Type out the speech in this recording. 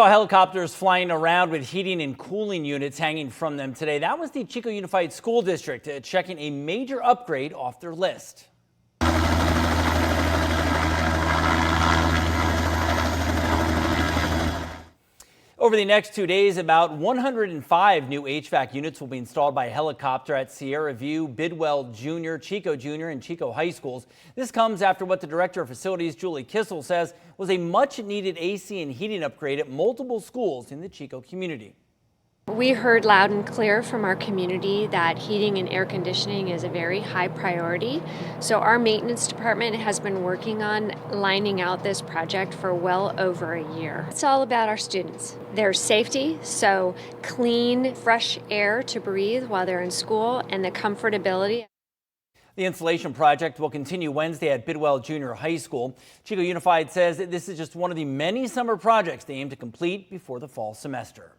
Helicopters flying around with heating and cooling units hanging from them today. That was the Chico Unified School District checking a major upgrade off their list. Over the next 2 days, about 105 new HVAC units will be installed by helicopter at Sierra View, Bidwell Jr., Chico Jr., and Chico High Schools. This comes after what the Director of Facilities, Julie Kissel, says was a much-needed AC and heating upgrade at multiple schools in the Chico community. We heard loud and clear from our community that heating and air conditioning is a very high priority. So our maintenance department has been working on lining out this project for well over a year. It's all about our students, their safety, so clean, fresh air to breathe while they're in school, and the comfortability. The installation project will continue Wednesday at Bidwell Junior High School. Chico Unified says that this is just one of the many summer projects they aim to complete before the fall semester.